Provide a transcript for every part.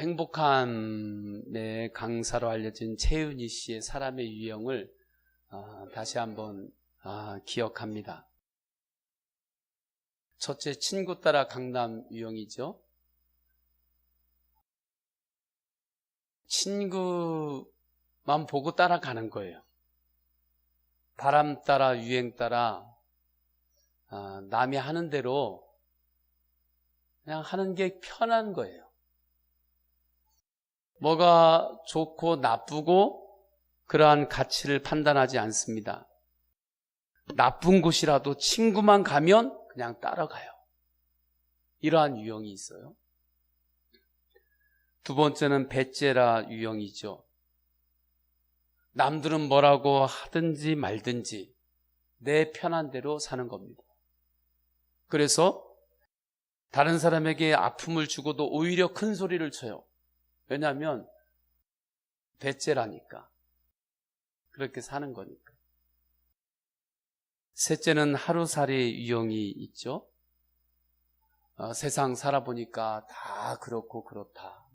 행복함의 강사로 알려진 최윤희 씨의 사람의 유형을 다시 한번 기억합니다. 첫째, 친구 따라 강남 유형이죠. 친구만 보고 따라가는 거예요. 바람 따라 유행 따라 남이 하는 대로 그냥 하는 게 편한 거예요. 뭐가 좋고 나쁘고 그러한 가치를 판단하지 않습니다. 나쁜 곳이라도 친구만 가면 그냥 따라가요. 이러한 유형이 있어요. 두 번째는 배째라 유형이죠. 남들은 뭐라고 하든지 말든지 내 편한 대로 사는 겁니다. 그래서 다른 사람에게 아픔을 주고도 오히려 큰 소리를 쳐요. 왜냐하면 배째라니까. 그렇게 사는 거니까. 셋째는 하루살이 유형이 있죠. 세상 살아보니까 다 그렇고 그렇다.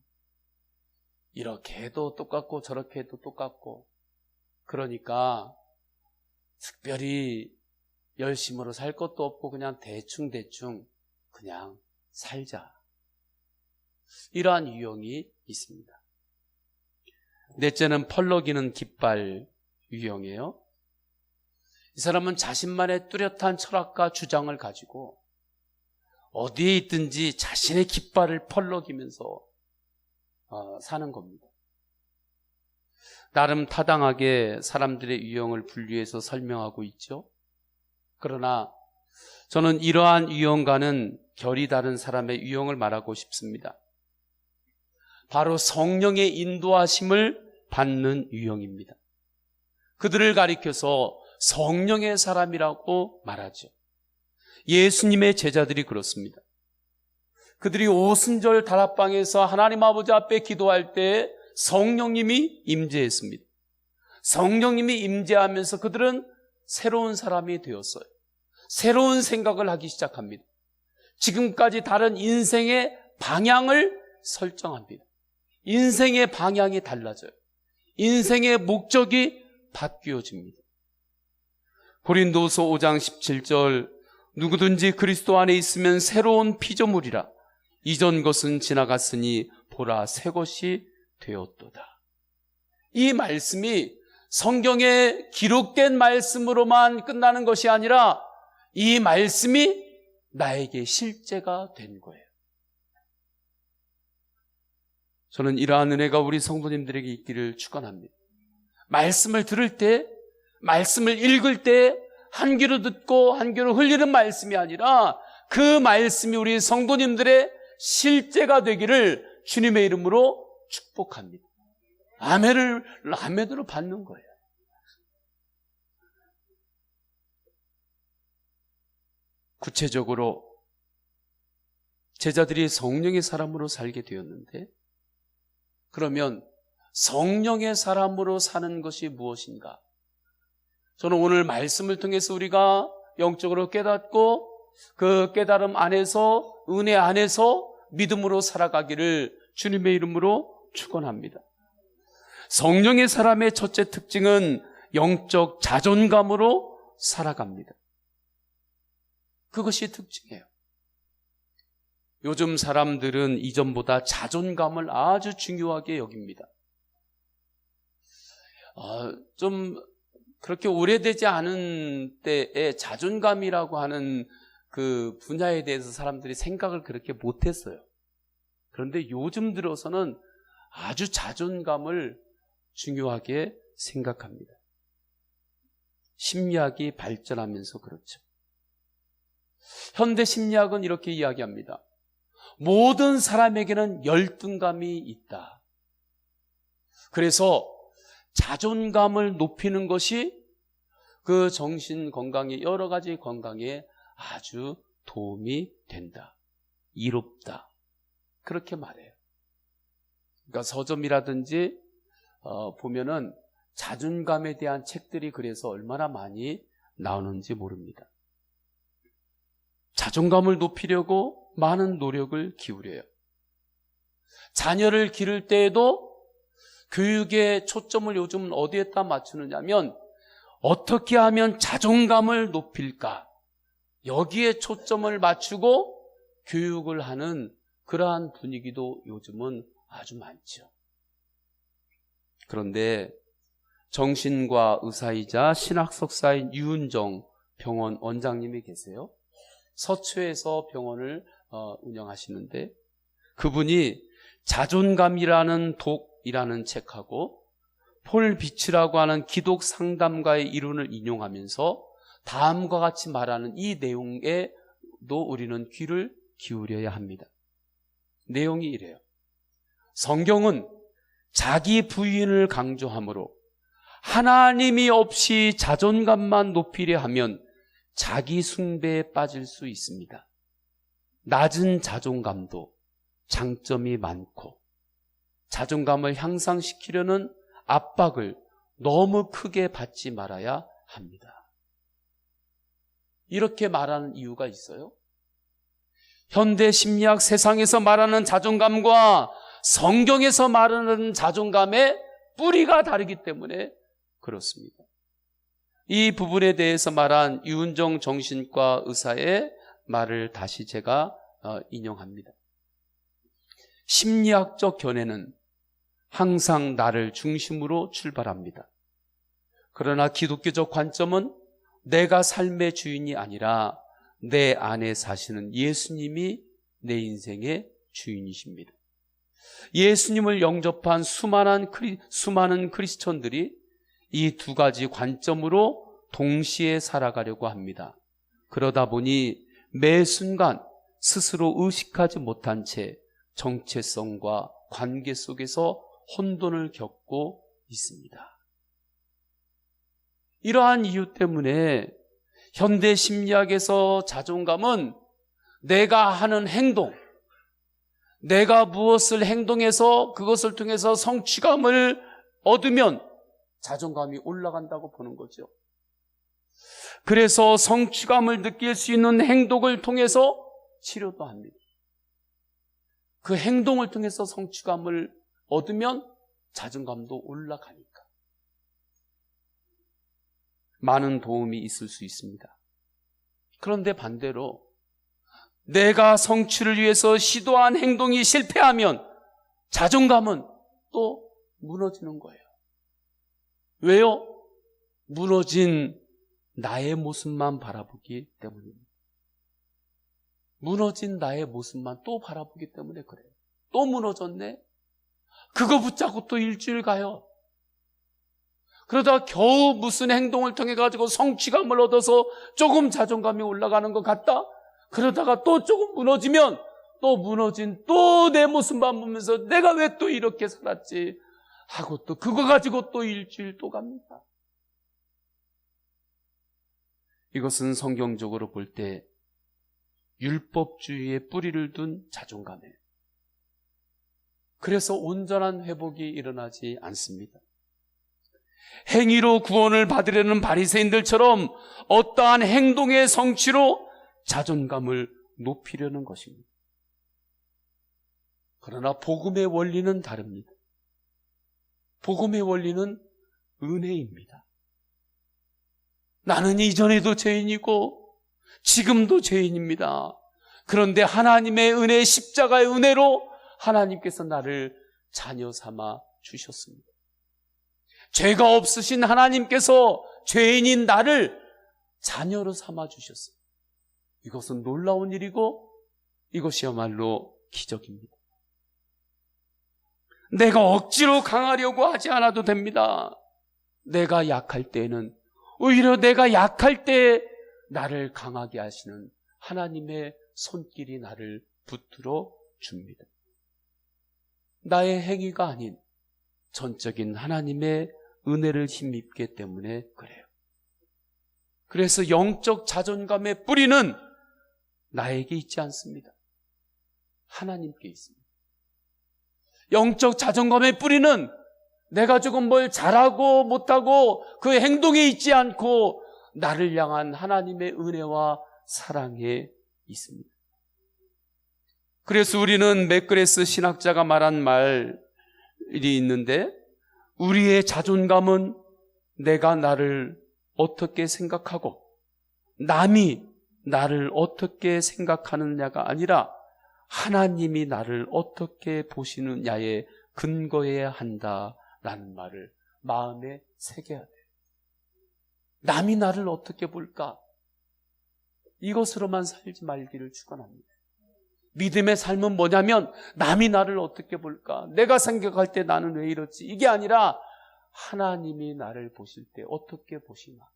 이렇게 해도 똑같고 저렇게 해도 똑같고, 그러니까 특별히 열심으로 살 것도 없고 그냥 대충 그냥 살자. 이러한 유형이 있습니다. 넷째는 펄럭이는 깃발 유형이에요. 이 사람은 자신만의 뚜렷한 철학과 주장을 가지고 어디에 있든지 자신의 깃발을 펄럭이면서 사는 겁니다. 나름 타당하게 사람들의 유형을 분류해서 설명하고 있죠. 그러나 저는 이러한 유형과는 결이 다른 사람의 유형을 말하고 싶습니다. 바로 성령의 인도하심을 받는 유형입니다. 그들을 가리켜서 성령의 사람이라고 말하죠. 예수님의 제자들이 그렇습니다. 그들이 오순절 다락방에서 하나님 아버지 앞에 기도할 때 성령님이 임재했습니다. 성령님이 임재하면서 그들은 새로운 사람이 되었어요. 새로운 생각을 하기 시작합니다. 지금까지 다른 인생의 방향을 설정합니다. 인생의 방향이 달라져요. 인생의 목적이 바뀌어집니다. 고린도서 5장 17절, 누구든지 그리스도 안에 있으면 새로운 피조물이라. 이전 것은 지나갔으니 보라 새 것이 되었도다. 이 말씀이 성경에 기록된 말씀으로만 끝나는 것이 아니라 이 말씀이 나에게 실제가 된 거예요. 저는 이러한 은혜가 우리 성도님들에게 있기를 축원합니다. 말씀을 들을 때, 말씀을 읽을 때 한 귀로 듣고 한 귀로 흘리는 말씀이 아니라 그 말씀이 우리 성도님들의 실제가 되기를 주님의 이름으로 축복합니다. 아멘으로 받는 거예요. 구체적으로 제자들이 성령의 사람으로 살게 되었는데, 그러면 성령의 사람으로 사는 것이 무엇인가? 저는 오늘 말씀을 통해서 우리가 영적으로 깨닫고 그 깨달음 안에서, 은혜 안에서 믿음으로 살아가기를 주님의 이름으로 축원합니다. 성령의 사람의 첫째 특징은 영적 자존감으로 살아갑니다. 그것이 특징이에요. 요즘 사람들은 이전보다 자존감을 아주 중요하게 여깁니다. 좀 그렇게 오래되지 않은 때에 자존감이라고 하는 그 분야에 대해서 사람들이 생각을 그렇게 못했어요. 그런데 요즘 들어서는 아주 자존감을 중요하게 생각합니다. 심리학이 발전하면서 그렇죠. 현대 심리학은 이렇게 이야기합니다. 모든 사람에게는 열등감이 있다. 그래서 자존감을 높이는 것이 그 정신 건강에, 여러 가지 건강에 아주 도움이 된다. 이롭다. 그렇게 말해요. 그러니까 서점이라든지 보면은 자존감에 대한 책들이 그래서 얼마나 많이 나오는지 모릅니다. 자존감을 높이려고 많은 노력을 기울여요. 자녀를 기를 때에도 교육의 초점을 요즘은 어디에다 맞추느냐면 어떻게 하면 자존감을 높일까? 여기에 초점을 맞추고 교육을 하는 그러한 분위기도 요즘은 아주 많죠. 그런데 정신과 의사이자 신학 석사인 유은정 병원 원장님이 계세요. 서초에서 병원을 운영하시는데 그분이 자존감이라는 독이라는 책하고 폴 비츠라고 하는 기독 상담가의 이론을 인용하면서 다음과 같이 말하는 이 내용에도 우리는 귀를 기울여야 합니다. 내용이 이래요. 성경은 자기 부인을 강조하므로 하나님이 없이 자존감만 높이려 하면 자기 숭배에 빠질 수 있습니다. 낮은 자존감도 장점이 많고 자존감을 향상시키려는 압박을 너무 크게 받지 말아야 합니다. 이렇게 말하는 이유가 있어요. 현대 심리학 세상에서 말하는 자존감과 성경에서 말하는 자존감의 뿌리가 다르기 때문에 그렇습니다. 이 부분에 대해서 말한 유은정 정신과 의사의 말을 다시 제가 인용합니다. 심리학적 견해는 항상 나를 중심으로 출발합니다. 그러나 기독교적 관점은 내가 삶의 주인이 아니라 내 안에 사시는 예수님이 내 인생의 주인이십니다. 예수님을 영접한 수많은 크리스천들이 이 두 가지 관점으로 동시에 살아가려고 합니다. 그러다 보니 매 순간 스스로 의식하지 못한 채 정체성과 관계 속에서 혼돈을 겪고 있습니다. 이러한 이유 때문에 현대 심리학에서 자존감은 내가 하는 행동, 내가 무엇을 행동해서 그것을 통해서 성취감을 얻으면 자존감이 올라간다고 보는 거죠. 그래서 성취감을 느낄 수 있는 행동을 통해서 치료도 합니다. 그 행동을 통해서 성취감을 얻으면 자존감도 올라가니까 많은 도움이 있을 수 있습니다. 그런데 반대로 내가 성취를 위해서 시도한 행동이 실패하면 자존감은 또 무너지는 거예요. 왜요? 무너진 나의 모습만 바라보기 때문입니다. 무너진 나의 모습만 또 바라보기 때문에 그래요. 또 무너졌네? 그거 붙잡고 또 일주일 가요. 그러다 겨우 무슨 행동을 통해 가지고 성취감을 얻어서 조금 자존감이 올라가는 것 같다? 그러다가 또 조금 무너지면 또 무너진 또 내 모습만 보면서 내가 왜 또 이렇게 살았지? 하고 또 그거 가지고 또 일주일 또 갑니다. 이것은 성경적으로 볼 때 율법주의의 뿌리를 둔 자존감이에요. 그래서 온전한 회복이 일어나지 않습니다. 행위로 구원을 받으려는 바리새인들처럼 어떠한 행동의 성취로 자존감을 높이려는 것입니다. 그러나 복음의 원리는 다릅니다. 복음의 원리는 은혜입니다. 나는 이전에도 죄인이고 지금도 죄인입니다. 그런데 하나님의 은혜, 십자가의 은혜로 하나님께서 나를 자녀 삼아 주셨습니다. 죄가 없으신 하나님께서 죄인인 나를 자녀로 삼아 주셨습니다. 이것은 놀라운 일이고 이것이야말로 기적입니다. 내가 억지로 강하려고 하지 않아도 됩니다. 내가 약할 때에는 오히려 내가 약할 때 나를 강하게 하시는 하나님의 손길이 나를 붙들어 줍니다. 나의 행위가 아닌 전적인 하나님의 은혜를 힘입기 때문에 그래요. 그래서 영적 자존감의 뿌리는 나에게 있지 않습니다. 하나님께 있습니다. 영적 자존감의 뿌리는 내가 조금 뭘 잘하고 못하고 그 행동에 있지 않고 나를 향한 하나님의 은혜와 사랑에 있습니다. 그래서 우리는 맥그레스 신학자가 말한 말이 있는데, 우리의 자존감은 내가 나를 어떻게 생각하고 남이 나를 어떻게 생각하느냐가 아니라 하나님이 나를 어떻게 보시느냐에 근거해야 한다라는 말을 마음에 새겨야 돼요. 남이 나를 어떻게 볼까? 이것으로만 살지 말기를 축원합니다. 믿음의 삶은 뭐냐면, 남이 나를 어떻게 볼까? 내가 생각할 때 나는 왜 이렇지? 이게 아니라 하나님이 나를 보실 때 어떻게 보시나?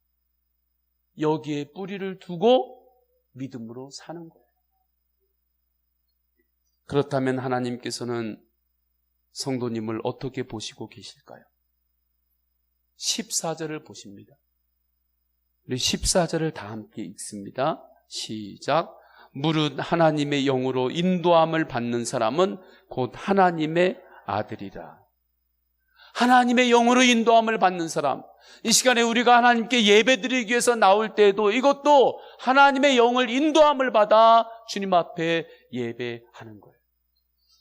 여기에 뿌리를 두고 믿음으로 사는 거예요. 그렇다면 하나님께서는 성도님을 어떻게 보시고 계실까요? 14절을 보십니다. 우리 14절을 다 함께 읽습니다. 시작. 무릇 하나님의 영으로 인도함을 받는 사람은 곧 하나님의 아들이라. 하나님의 영으로 인도함을 받는 사람, 이 시간에 우리가 하나님께 예배드리기 위해서 나올 때에도 이것도 하나님의 영을 인도함을 받아 주님 앞에 예배하는 거예요.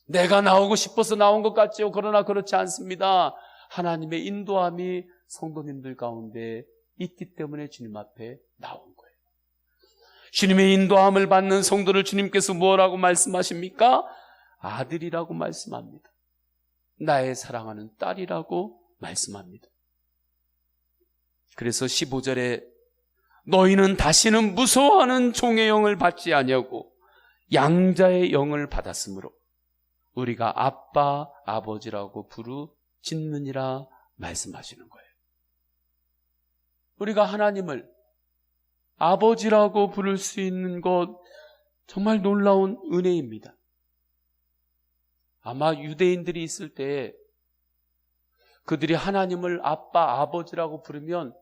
내가 나오고 싶어서 나온 것 같지요. 그러나 그렇지 않습니다. 하나님의 인도함이 성도님들 가운데 있기 때문에 주님 앞에 나온 거예요. 주님의 인도함을 받는 성도를 주님께서 뭐라고 말씀하십니까? 아들이라고 말씀합니다. 나의 사랑하는 딸이라고 말씀합니다. 그래서 15절에 너희는 다시는 무서워하는 종의 영을 받지 아니하고 양자의 영을 받았으므로 우리가 아빠, 아버지라고 부르짖느니라 말씀하시는 거예요. 우리가 하나님을 아버지라고 부를 수 있는 것, 정말 놀라운 은혜입니다. 아마 유대인들이 있을 때 그들이 하나님을 아빠, 아버지라고 부르면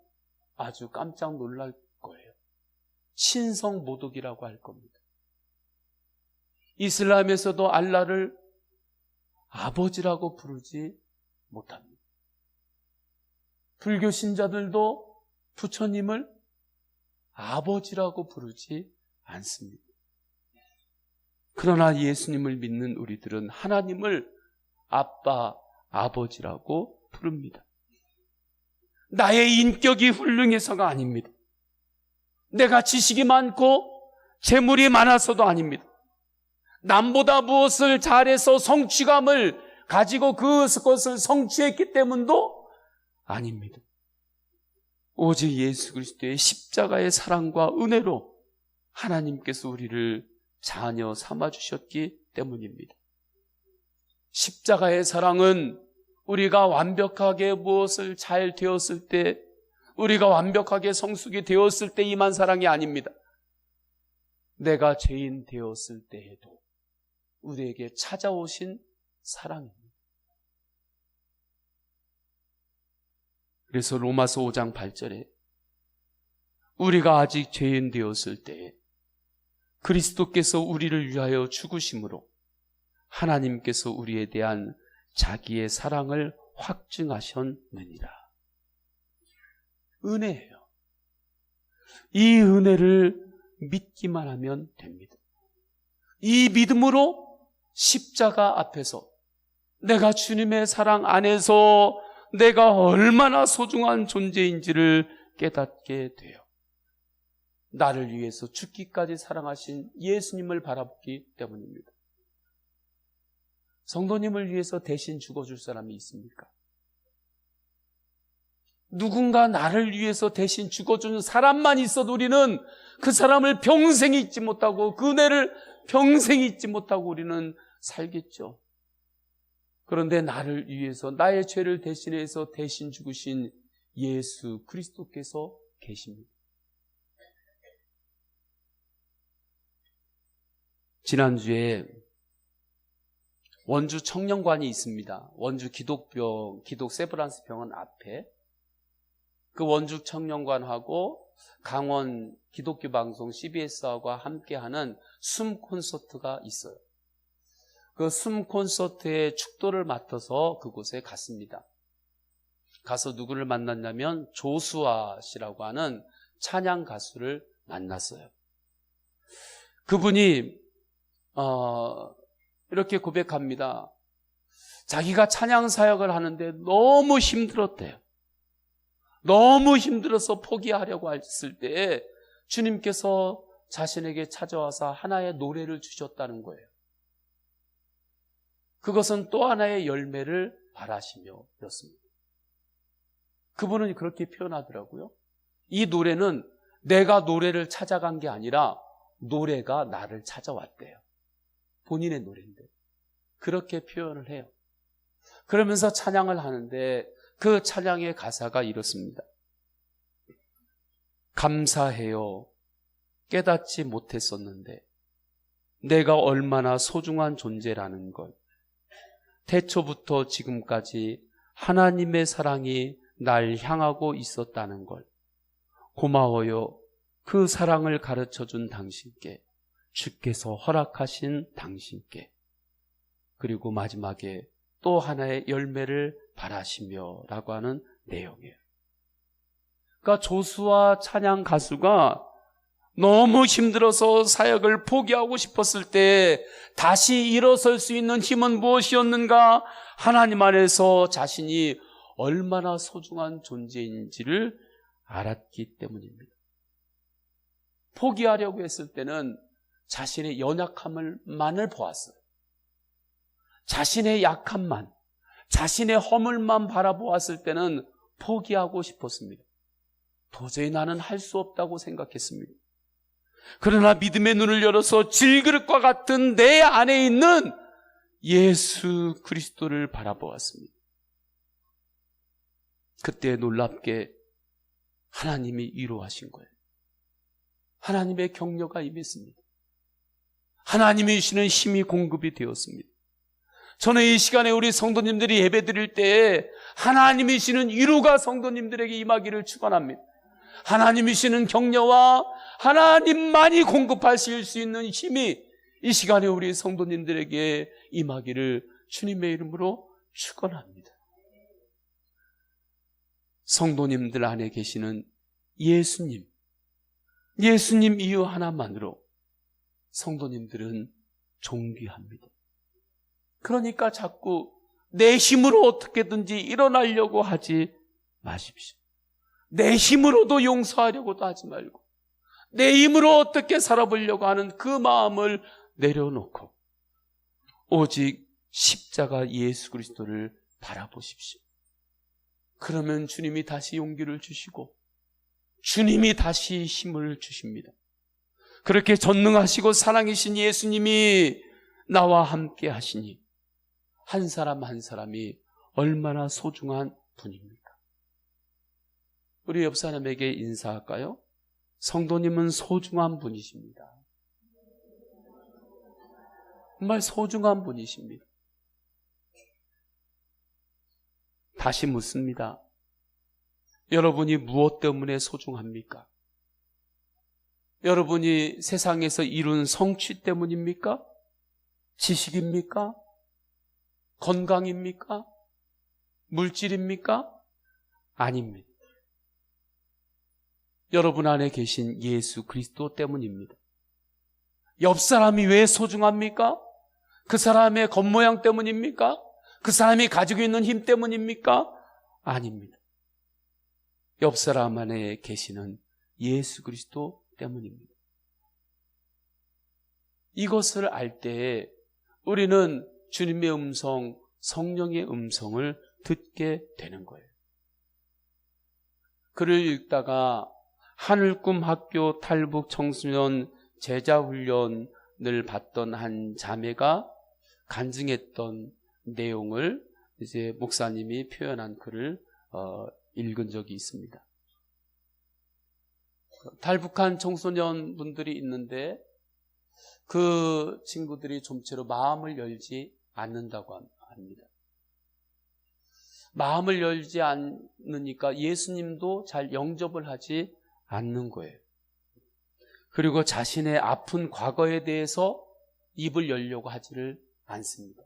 아주 깜짝 놀랄 거예요. 신성 모독이라고 할 겁니다. 이슬람에서도 알라를 아버지라고 부르지 못합니다. 불교 신자들도 부처님을 아버지라고 부르지 않습니다. 그러나 예수님을 믿는 우리들은 하나님을 아빠, 아버지라고 부릅니다. 나의 인격이 훌륭해서가 아닙니다. 내가 지식이 많고 재물이 많아서도 아닙니다. 남보다 무엇을 잘해서 성취감을 가지고 그것을 성취했기 때문도 아닙니다. 오직 예수 그리스도의 십자가의 사랑과 은혜로 하나님께서 우리를 자녀 삼아주셨기 때문입니다. 십자가의 사랑은 우리가 완벽하게 무엇을 잘 되었을 때, 우리가 완벽하게 성숙이 되었을 때 임한 사랑이 아닙니다. 내가 죄인 되었을 때에도 우리에게 찾아오신 사랑입니다. 그래서 로마서 5장 8절에 우리가 아직 죄인 되었을 때에 그리스도께서 우리를 위하여 죽으심으로 하나님께서 우리에 대한 자기의 사랑을 확증하셨느니라. 은혜예요. 이 은혜를 믿기만 하면 됩니다. 이 믿음으로 십자가 앞에서 내가 주님의 사랑 안에서 내가 얼마나 소중한 존재인지를 깨닫게 돼요. 나를 위해서 죽기까지 사랑하신 예수님을 바라보기 때문입니다. 성도님을 위해서 대신 죽어줄 사람이 있습니까? 누군가 나를 위해서 대신 죽어주는 사람만 있어도 우리는 그 사람을 평생 잊지 못하고 그 은혜를 평생 잊지 못하고 우리는 살겠죠. 그런데 나를 위해서 나의 죄를 대신해서 대신 죽으신 예수 그리스도께서 계십니다. 지난주에 원주 청년관이 있습니다. 원주 기독 세브란스 병원 앞에 그 원주 청년관하고 강원 기독교 방송 CBS하고 함께하는 숨 콘서트가 있어요. 그 숨 콘서트의 축도를 맡아서 그곳에 갔습니다. 가서 누구를 만났냐면 조수아 씨라고 하는 찬양 가수를 만났어요. 그분이 이렇게 고백합니다. 자기가 찬양 사역을 하는데 너무 힘들었대요. 너무 힘들어서 포기하려고 했을 때 주님께서 자신에게 찾아와서 하나의 노래를 주셨다는 거예요. 그것은 또 하나의 열매를 바라시며 였습니다. 그분은 그렇게 표현하더라고요. 이 노래는 내가 노래를 찾아간 게 아니라 노래가 나를 찾아왔대요. 본인의 노래인데 그렇게 표현을 해요. 그러면서 찬양을 하는데 그 찬양의 가사가 이렇습니다. 감사해요. 깨닫지 못했었는데 내가 얼마나 소중한 존재라는 걸. 태초부터 지금까지 하나님의 사랑이 날 향하고 있었다는 걸. 고마워요. 그 사랑을 가르쳐준 당신께, 주께서 허락하신 당신께, 그리고 마지막에 또 하나의 열매를 바라시며 라고 하는 내용이에요. 그러니까 조수와 찬양 가수가 너무 힘들어서 사역을 포기하고 싶었을 때 다시 일어설 수 있는 힘은 무엇이었는가? 하나님 안에서 자신이 얼마나 소중한 존재인지를 알았기 때문입니다. 포기하려고 했을 때는 자신의 연약함을만을 보았어요. 자신의 약함만, 자신의 허물만 바라보았을 때는 포기하고 싶었습니다. 도저히 나는 할 수 없다고 생각했습니다. 그러나 믿음의 눈을 열어서 질그릇과 같은 내 안에 있는 예수 그리스도를 바라보았습니다. 그때 놀랍게 하나님이 위로하신 거예요. 하나님의 격려가 임했습니다. 하나님이 주시는 힘이 공급이 되었습니다. 저는 이 시간에 우리 성도님들이 예배 드릴 때 하나님이 주시는 위로가 성도님들에게 임하기를 축원합니다. 하나님이 주시는 격려와 하나님만이 공급하실 수 있는 힘이 이 시간에 우리 성도님들에게 임하기를 주님의 이름으로 축원합니다. 성도님들 안에 계시는 예수님 이유 하나만으로 성도님들은 존귀합니다. 그러니까 자꾸 내 힘으로 어떻게든지 일어나려고 하지 마십시오. 내 힘으로도 용서하려고도 하지 말고 내 힘으로 어떻게 살아보려고 하는 그 마음을 내려놓고 오직 십자가 예수 그리스도를 바라보십시오. 그러면 주님이 다시 용기를 주시고 주님이 다시 힘을 주십니다. 그렇게 전능하시고 사랑이신 예수님이 나와 함께 하시니 한 사람 한 사람이 얼마나 소중한 분입니까? 우리 옆 사람에게 인사할까요? 성도님은 소중한 분이십니다. 정말 소중한 분이십니다. 다시 묻습니다. 여러분이 무엇 때문에 소중합니까? 여러분이 세상에서 이룬 성취 때문입니까? 지식입니까? 건강입니까? 물질입니까? 아닙니다. 여러분 안에 계신 예수 그리스도 때문입니다. 옆 사람이 왜 소중합니까? 그 사람의 겉모양 때문입니까? 그 사람이 가지고 있는 힘 때문입니까? 아닙니다. 옆 사람 안에 계시는 예수 그리스도 때문입니다. 이것을 알 때에 우리는 주님의 음성, 성령의 음성을 듣게 되는 거예요. 글을 읽다가 하늘꿈 학교 탈북 청소년 제자훈련을 받던 한 자매가 간증했던 내용을 이제 목사님이 표현한 글을 읽은 적이 있습니다. 탈북한 청소년 분들이 있는데 그 친구들이 좀처럼 마음을 열지 않는다고 합니다. 마음을 열지 않으니까 예수님도 잘 영접을 하지 않는 거예요. 그리고 자신의 아픈 과거에 대해서 입을 열려고 하지를 않습니다.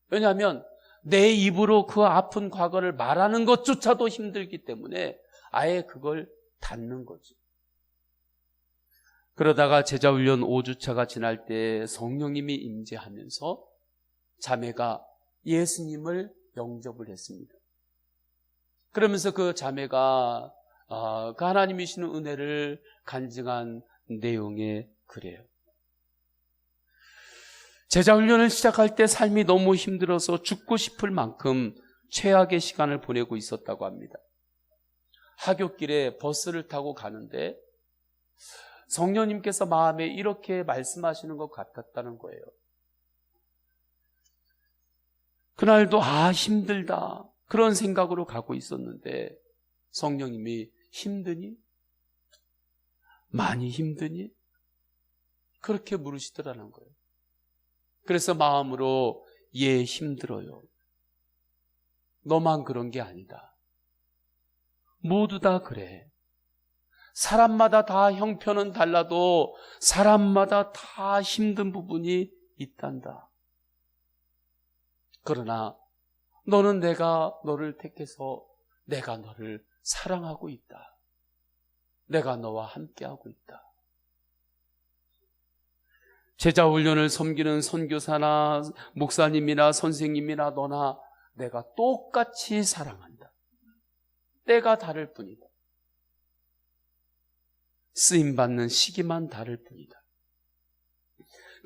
왜냐하면 내 입으로 그 아픈 과거를 말하는 것조차도 힘들기 때문에 아예 그걸 닫는 거죠. 그러다가 제자훈련 5주차가 지날 때 성령님이 임재하면서 자매가 예수님을 영접을 했습니다. 그러면서 그 자매가 그 하나님이 주시는 은혜를 간증한 내용의 글이에요. 제자훈련을 시작할 때 삶이 너무 힘들어서 죽고 싶을 만큼 최악의 시간을 보내고 있었다고 합니다. 하굣길에 버스를 타고 가는데 성령님께서 마음에 이렇게 말씀하시는 것 같았다는 거예요. 그날도 힘들다 그런 생각으로 가고 있었는데 성령님이 힘드니? 많이 힘드니? 그렇게 물으시더라는 거예요. 그래서 마음으로 예, 힘들어요. 너만 그런 게 아니다. 모두 다 그래. 사람마다 다 형편은 달라도 사람마다 다 힘든 부분이 있단다. 그러나 너는 내가 너를 택해서 내가 너를 사랑하고 있다. 내가 너와 함께하고 있다. 제자훈련을 섬기는 선교사나 목사님이나 선생님이나 너나 내가 똑같이 사랑한다. 때가 다를 뿐이다. 쓰임받는 시기만 다를 뿐이다.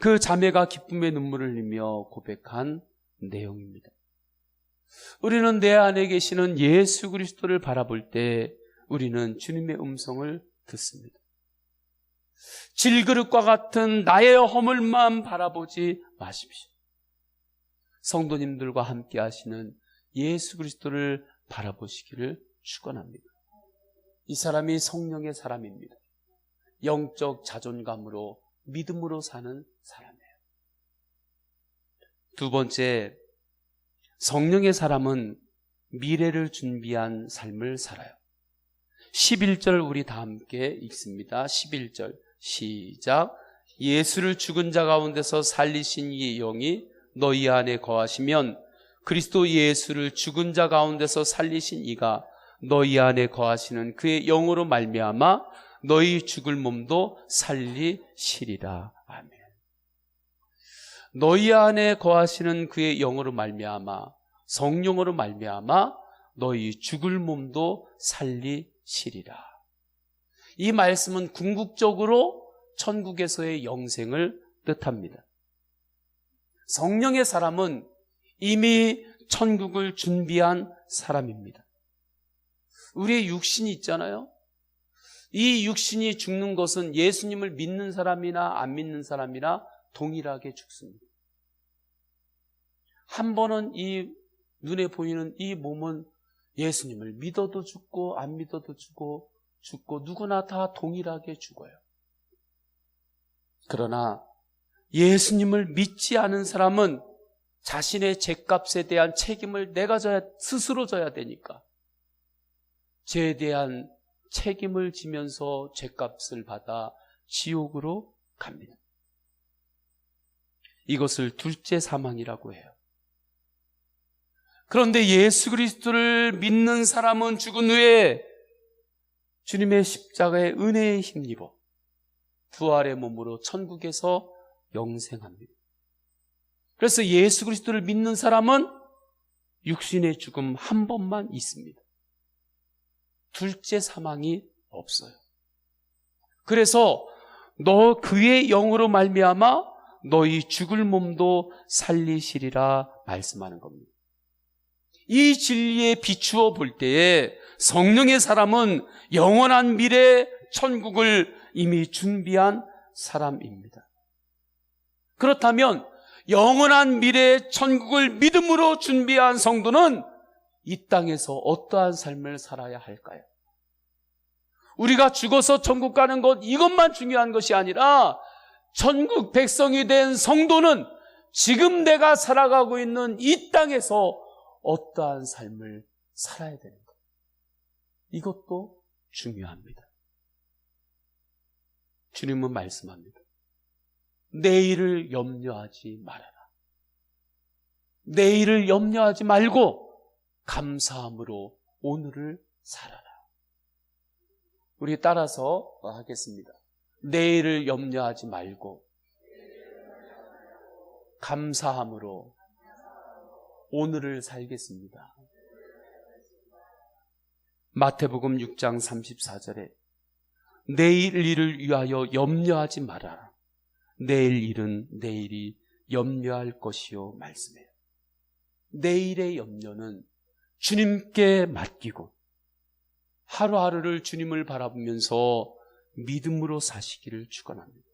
그 자매가 기쁨의 눈물을 흘리며 고백한 내용입니다. 우리는 내 안에 계시는 예수 그리스도를 바라볼 때 우리는 주님의 음성을 듣습니다. 질그릇과 같은 나의 허물만 바라보지 마십시오. 성도님들과 함께 하시는 예수 그리스도를 바라보시기를 축원합니다. 이 사람이 성령의 사람입니다. 영적 자존감으로 믿음으로 사는 사람이에요. 두 번째, 성령의 사람은 미래를 준비한 삶을 살아요. 11절 우리 다 함께 읽습니다. 11절 시작. 예수를 죽은 자 가운데서 살리신 이 영이 너희 안에 거하시면 그리스도 예수를 죽은 자 가운데서 살리신 이가 너희 안에 거하시는 그의 영으로 말미암아 너희 죽을 몸도 살리시리라. 아멘. 너희 안에 거하시는 그의 영으로 말미암아 성령으로 말미암아 너희 죽을 몸도 살리시리라. 이 말씀은 궁극적으로 천국에서의 영생을 뜻합니다. 성령의 사람은 이미 천국을 준비한 사람입니다. 우리의 육신이 있잖아요. 이 육신이 죽는 것은 예수님을 믿는 사람이나 안 믿는 사람이나 동일하게 죽습니다. 한 번은 이 눈에 보이는 이 몸은 예수님을 믿어도 죽고 안 믿어도 죽고 누구나 다 동일하게 죽어요. 그러나 예수님을 믿지 않은 사람은 자신의 죄값에 대한 책임을 내가 스스로 져야 되니까 죄에 대한 책임을 지면서 죄값을 받아 지옥으로 갑니다. 이것을 둘째 사망이라고 해요. 그런데 예수 그리스도를 믿는 사람은 죽은 후에 주님의 십자가의 은혜에 힘입어 부활의 몸으로 천국에서 영생합니다. 그래서 예수 그리스도를 믿는 사람은 육신의 죽음 한 번만 있습니다. 둘째 사망이 없어요. 그래서 너 그의 영으로 말미암아 너희 죽을 몸도 살리시리라 말씀하는 겁니다. 이 진리에 비추어 볼 때에 성령의 사람은 영원한 미래 천국을 이미 준비한 사람입니다. 그렇다면 영원한 미래 천국을 믿음으로 준비한 성도는 이 땅에서 어떠한 삶을 살아야 할까요? 우리가 죽어서 천국 가는 것 이것만 중요한 것이 아니라 천국 백성이 된 성도는 지금 내가 살아가고 있는 이 땅에서 어떠한 삶을 살아야 되는 것. 이것도 중요합니다. 주님은 말씀합니다. 내일을 염려하지 말아라. 내일을 염려하지 말고 감사함으로 오늘을 살아라. 우리 따라서 하겠습니다. 내일을 염려하지 말고 감사함으로 오늘을 살겠습니다. 마태복음 6장 34절에 내일 일을 위하여 염려하지 말아라. 내일 일은 내일이 염려할 것이요 말씀해요. 내일의 염려는 주님께 맡기고 하루하루를 주님을 바라보면서 믿음으로 사시기를 축원합니다.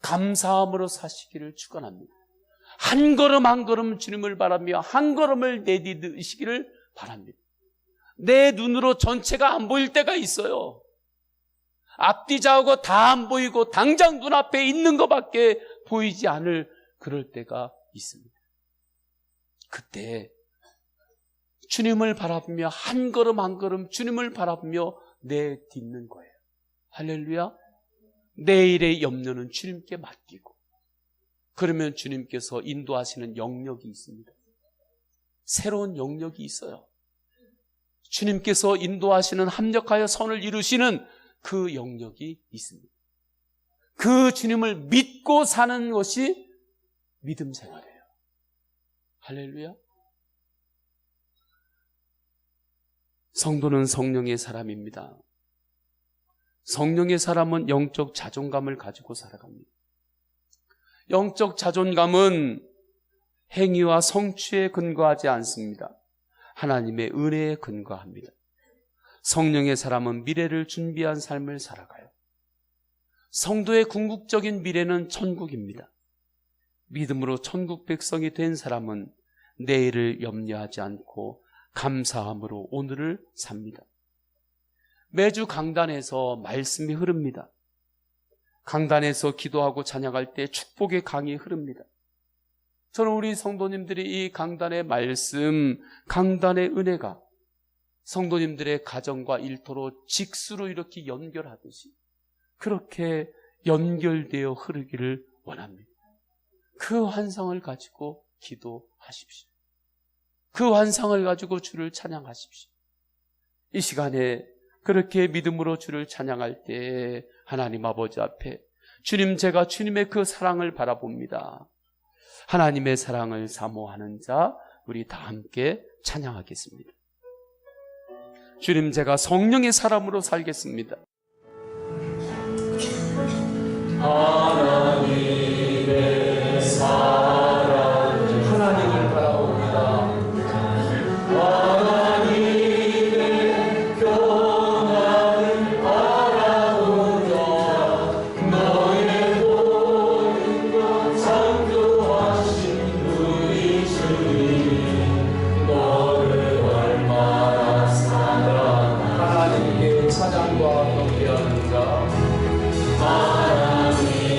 감사함으로 사시기를 축원합니다. 한 걸음 한 걸음 주님을 바라며 한 걸음을 내디디시기를 바랍니다. 내 눈으로 전체가 안 보일 때가 있어요. 앞뒤 좌우가 다 안 보이고 당장 눈앞에 있는 것밖에 보이지 않을 그럴 때가 있습니다. 그때 주님을 바라보며 한 걸음 한 걸음 주님을 바라보며 내딛는 거예요. 할렐루야. 내일의 염려는 주님께 맡기고 그러면 주님께서 인도하시는 영역이 있습니다. 새로운 영역이 있어요. 주님께서 인도하시는 합력하여 선을 이루시는 그 영역이 있습니다. 그 주님을 믿고 사는 것이 믿음 생활이에요. 할렐루야. 성도는 성령의 사람입니다. 성령의 사람은 영적 자존감을 가지고 살아갑니다. 영적 자존감은 행위와 성취에 근거하지 않습니다. 하나님의 은혜에 근거합니다. 성령의 사람은 미래를 준비한 삶을 살아가요. 성도의 궁극적인 미래는 천국입니다. 믿음으로 천국 백성이 된 사람은 내일을 염려하지 않고 감사함으로 오늘을 삽니다. 매주 강단에서 말씀이 흐릅니다. 강단에서 기도하고 찬양할 때 축복의 강이 흐릅니다. 저는 우리 성도님들이 이 강단의 말씀, 강단의 은혜가 성도님들의 가정과 일터로 직수로 이렇게 연결하듯이 그렇게 연결되어 흐르기를 원합니다. 그 환상을 가지고 기도하십시오. 그 환상을 가지고 주를 찬양하십시오. 이 시간에 그렇게 믿음으로 주를 찬양할 때 하나님 아버지 앞에 주님, 제가 주님의 그 사랑을 바라봅니다. 하나님의 사랑을 사모하는 자 우리 다 함께 찬양하겠습니다. 주님, 제가 성령의 사람으로 살겠습니다. 하나님의 사랑, 하나님을 바라봅니다. 하나님의 평안을 바라보자. 너의 모든 것 창조하신 우리 주님, 너를 얼마나 사랑하나. 하나님께 찬양과 경배하는 자, 하나님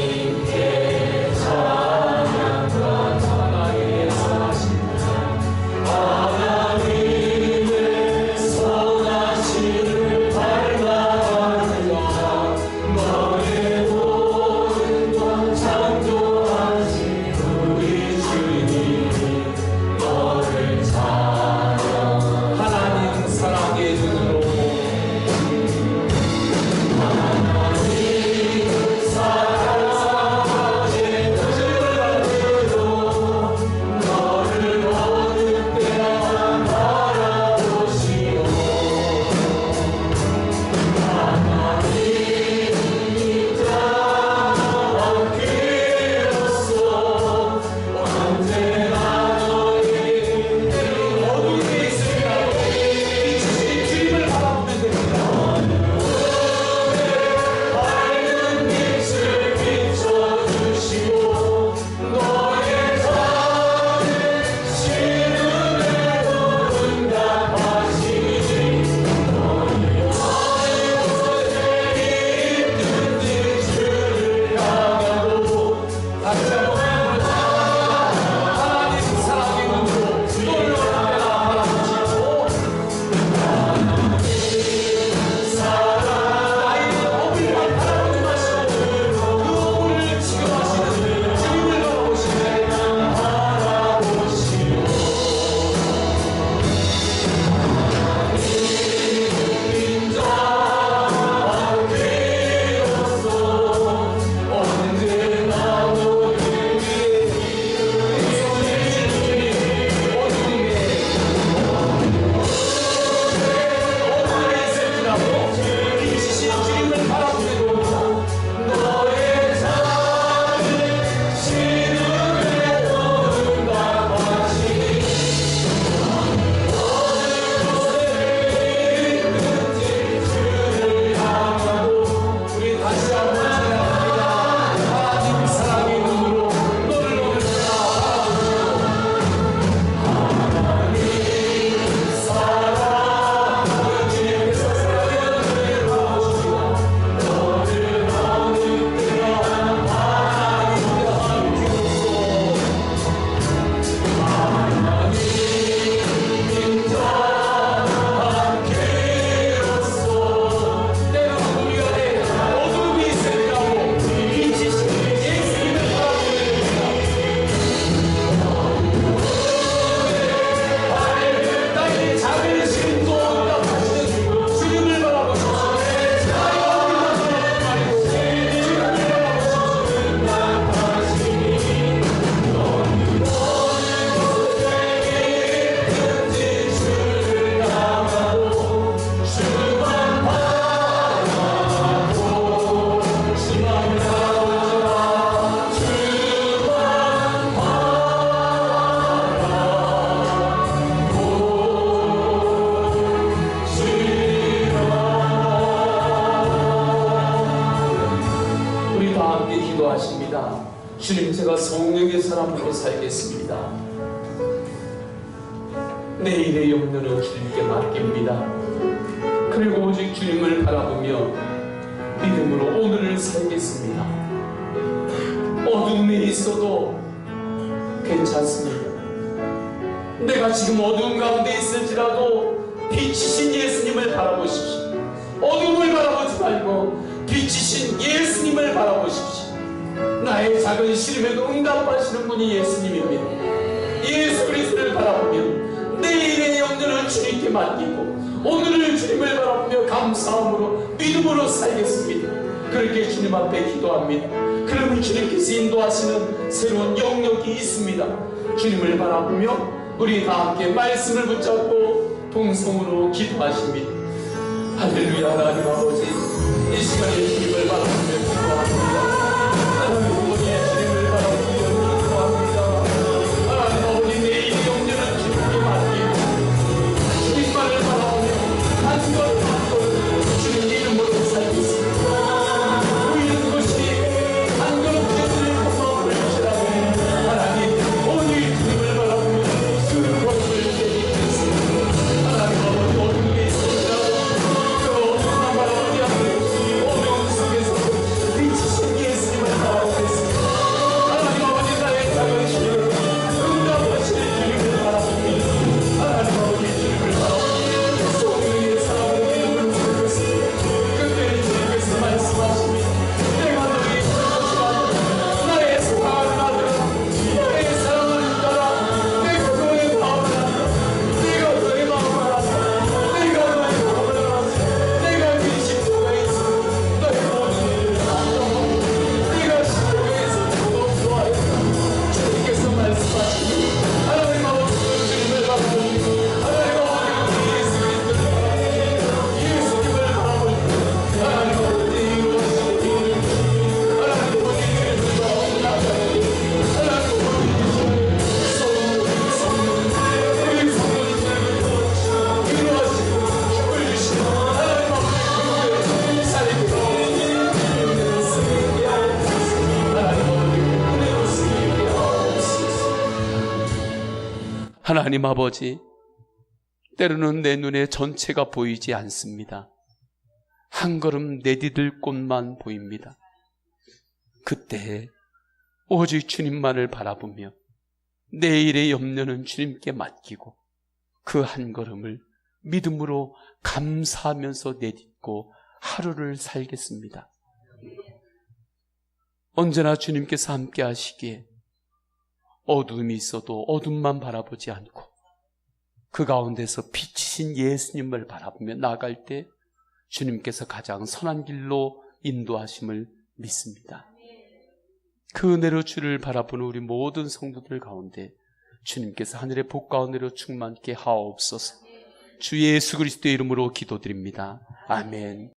주님, 제가 성령의 사람으로 살겠습니다. 내일의 염려는 주님께 맡깁니다. 그리고 오직 주님을 바라보며 믿음으로 오늘을 살겠습니다. 어둠에 있어도 괜찮습니다. 내가 지금 어두운 가운데 있을지라도 빛이신 예수님을 바라보십시오. 어둠을 바라보지 말고 빛이신 예수님을 바라보십시오. 나의 작은 시름에도 응답하시는 분이 예수님입니다. 예수 그리스도를 바라보면 내일의 염려는 주님께 맡기고 오늘을 주님을 바라보며 감사함으로 믿음으로 살겠습니다. 그렇게 주님 앞에 기도합니다. 그러면 주님께서 인도하시는 새로운 영역이 있습니다. 주님을 바라보며 우리 다 함께 말씀을 붙잡고 동성으로 기도하십니다. 할렐루야. 하나님 아버지, 이 시간에 주님을 바라보며 기도합니다. 하나님 아버지의 주님을 바라보며 기도합니다. 하나님 아버지, 내일의 염려는 주님께 맡기고 주님만을 바라보며 한 걸음 한 걸음 주님 이름으로 살겠습니다. 우리는 것이 한 걸음 주님의 고마움을 주시라고 하나님 오늘 주님을 바라보며 그 것을 되겠습니다. 하나님 아버지, 어둠 게 있을지라도 그 어둠만 바라보지 않고 어둠 속에서 빛이신 예수님을 바라보겠습니다. 하나님 아버지, 나의 작은 시에 응답하시는 주님을 바라봅니다. 하나님 아버지, 주님을 바라봅니다. 성령의 사랑으로 믿음을 부르겠습니다. 그때 주님께서 말씀하십니다. 내가 너희 것이라 나의 사랑하는 아들아, 나의 사랑하는 딸아, 내가 너의 마음을 안다. 내가 너의 마음을 안다. 내가 너의 마음을 안다. 내가 네 십자가에 있어 너의 모든 일을 안다. 내가 십자가에 있어 너 좋아했다. 주님께서 말씀하십니다. 하나님 아버지, 주님을 바라봅니다. 하나님 아버지, 예수 그리스도를 바라봅니다. 예수님을 바라봅니다. 하나님 아버지, 이루어지는 일을 하나님 아버지, 주님을 바라보고 나가요. 하나님 아버지, 성령, 우리 성령님을 이루어지고 힘을 주시고 하나님 아버지, 살게 하옵소서. 쓰게 하옵소서. 하나님 아버지, 은혜로 쓰게 하옵소서. 하나님 아버지, 때로는 내 눈에 전체가 보이지 않습니다. 한 걸음 내디딜 곳만 보입니다. 그때 오직 주님만을 바라보며 내일의 염려는 주님께 맡기고 그 한 걸음을 믿음으로 감사하면서 내딛고 하루를 살겠습니다. 언제나 주님께서 함께 하시기에 어둠이 있어도 어둠만 바라보지 않고 그 가운데서 빛이신 예수님을 바라보며 나아갈 때 주님께서 가장 선한 길로 인도하심을 믿습니다. 그 은혜로 주를 바라보는 우리 모든 성도들 가운데 주님께서 하늘의 복과 은혜로 충만케 하옵소서. 주 예수 그리스도의 이름으로 기도드립니다. 아멘.